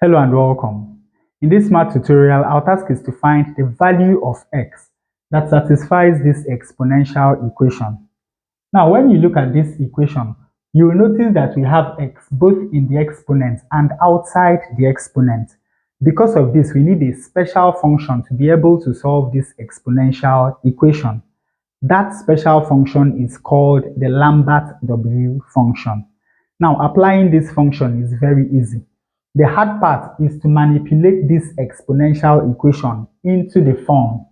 Hello and welcome. In this math tutorial, our task is to find the value of x that satisfies this exponential equation. Now, when you look at this equation, you will notice that we have x both in the exponent and outside the exponent. Because of this, we need a special function to be able to solve this exponential equation. That special function is called the Lambert W function. Now, applying this function is very easy. The hard part is to manipulate this exponential equation into the form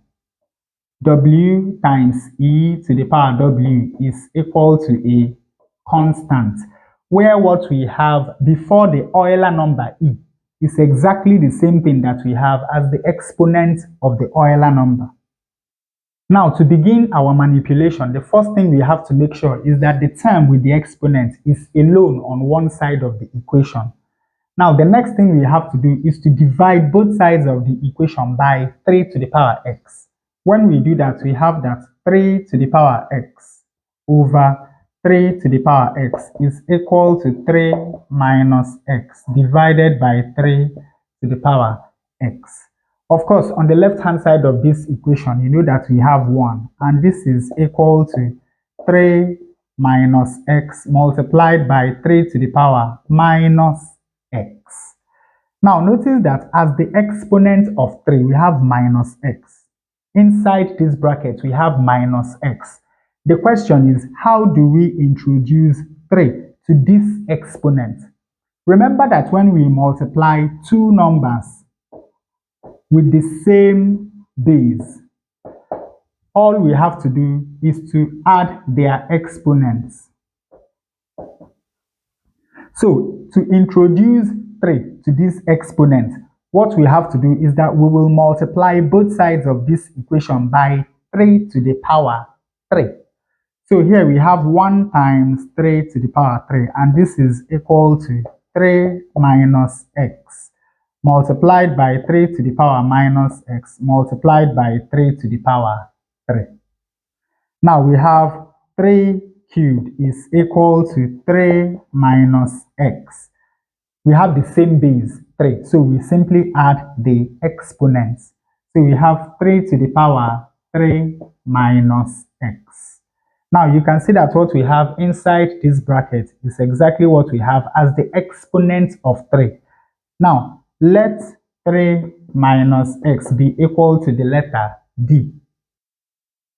w times e to the power w is equal to a constant, where what we have before the Euler number e is exactly the same thing that we have as the exponent of the Euler number. Now, to begin our manipulation, the first thing we have to make sure is that the term with the exponent is alone on one side of the equation. Now, the next thing we have to do is to divide both sides of the equation by 3 to the power x. When we do that, we have that 3 to the power x over 3 to the power x is equal to 3 minus x divided by 3 to the power x. Of course, on the left-hand side of this equation, you know that we have 1, and this is equal to 3 minus x multiplied by 3 to the power minus x. Now, notice that as the exponent of 3, we have minus x. Inside this bracket, we have minus x. The question is, how do we introduce 3 to this exponent? Remember that when we multiply two numbers with the same base, all we have to do is to add their exponents. So, to introduce 3 to this exponent, what we have to do is that we will multiply both sides of this equation by 3 to the power 3. So here we have 1 times 3 to the power 3, and this is equal to 3 minus x multiplied by 3 to the power minus x multiplied by 3 to the power 3. Now we have 3 cubed is equal to 3 minus x. We have the same base, 3, so we simply add the exponents. So we have 3 to the power 3 minus x. Now you can see that what we have inside this bracket is exactly what we have as the exponent of 3. Now, let 3 minus x be equal to the letter d.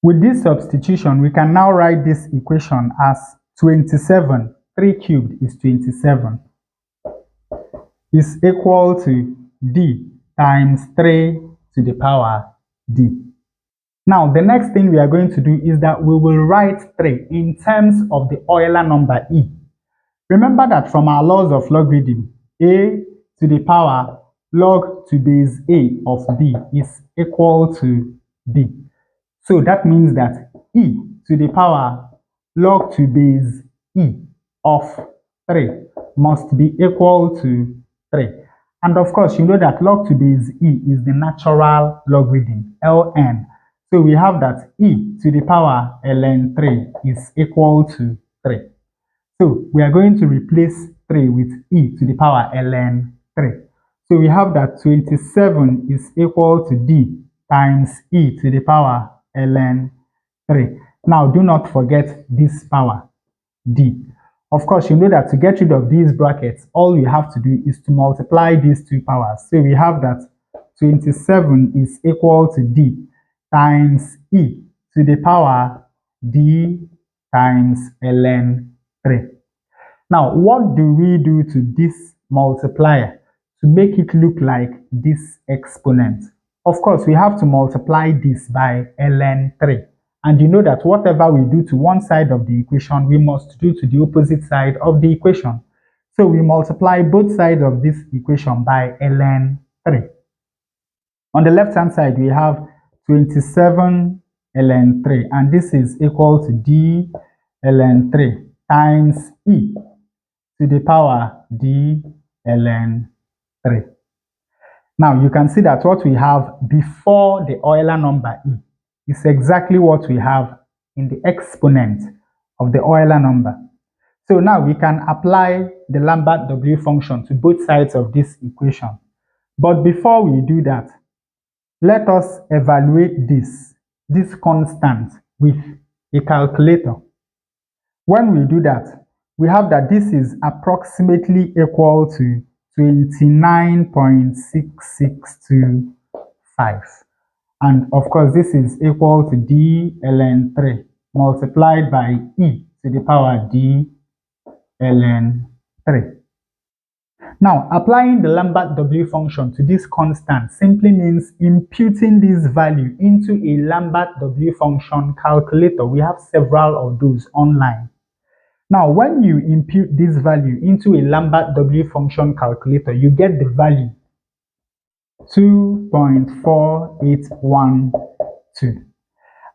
With this substitution, we can now write this equation as 27. 3 cubed is 27. Is equal to d times 3 to the power d. Now, the next thing we are going to do is that we will write 3 in terms of the Euler number e. Remember that from our laws of logarithm, a to the power log to base a of b is equal to b. So that means that e to the power log to base e of 3 must be equal to 3. And of course, you know that log to base e is the natural logarithm, ln. So we have that e to the power ln 3 is equal to 3. So we are going to replace 3 with e to the power ln 3. So we have that 27 is equal to d times e to the power ln 3. Now do not forget this power, d. Of course, you know that to get rid of these brackets, all we have to do is to multiply these two powers. So we have that 27 is equal to d times e to the power d times ln 3. Now, what do we do to this multiplier to make it look like this exponent? Of course, we have to multiply this by ln 3. And you know that whatever we do to one side of the equation, we must do to the opposite side of the equation. So we multiply both sides of this equation by ln 3. On the left-hand side, we have 27 ln 3, and this is equal to d ln 3 times e to the power d ln 3. Now you can see that what we have before the Euler number e is exactly what we have in the exponent of the Euler number. So now we can apply the Lambert W function to both sides of this equation. But before we do that, let us evaluate this constant with a calculator. When we do that, we have that this is approximately equal to 29.6625. And of course, this is equal to d ln 3 multiplied by e to the power d ln 3. Now, applying the Lambert W function to this constant simply means imputing this value into a Lambert W function calculator. We have several of those online. Now, when you impute this value into a Lambert W function calculator, you get the value 2.4812.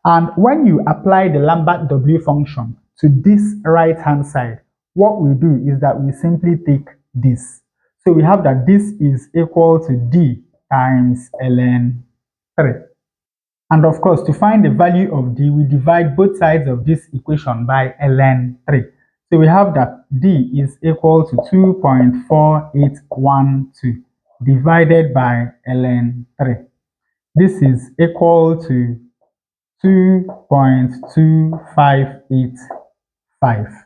And when you apply the Lambert W function to this right-hand side, what we do is that we simply take this. So we have that this is equal to d times ln 3. And of course, to find the value of d, we divide both sides of this equation by ln 3. So we have that d is equal to 2.4812 divided by ln 3. This is equal to 2.2585.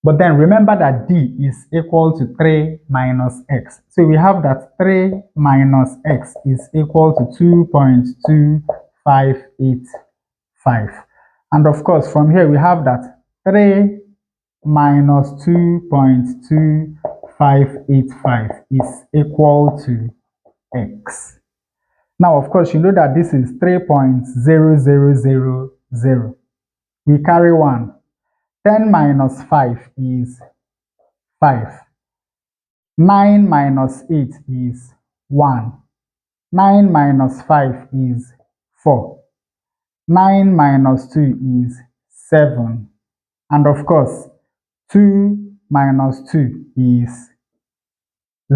But then remember that d is equal to 3 minus x. So we have that 3 minus x is equal to 2.2585. And of course, from here we have that 3 minus 2.2585 is equal to x. Now, of course, you know that this is 3.0000. We carry 1. 10 minus 5 is 5. 9 minus 8 is 1. 9 minus 5 is 4. 9 minus 2 is 7. And of course, 2 minus 2 is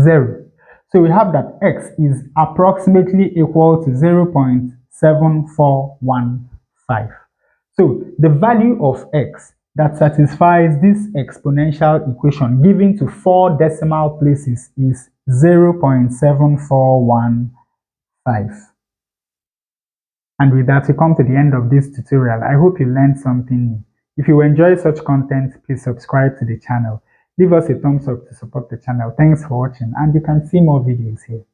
0. So we have that x is approximately equal to 0.7415. So the value of x that satisfies this exponential equation given to 4 decimal places is 0.7415. And with that, we come to the end of this tutorial. I hope you learned something new. If you enjoy such content, please subscribe to the channel. Leave us a thumbs up to support the channel. Thanks for watching, and you can see more videos here.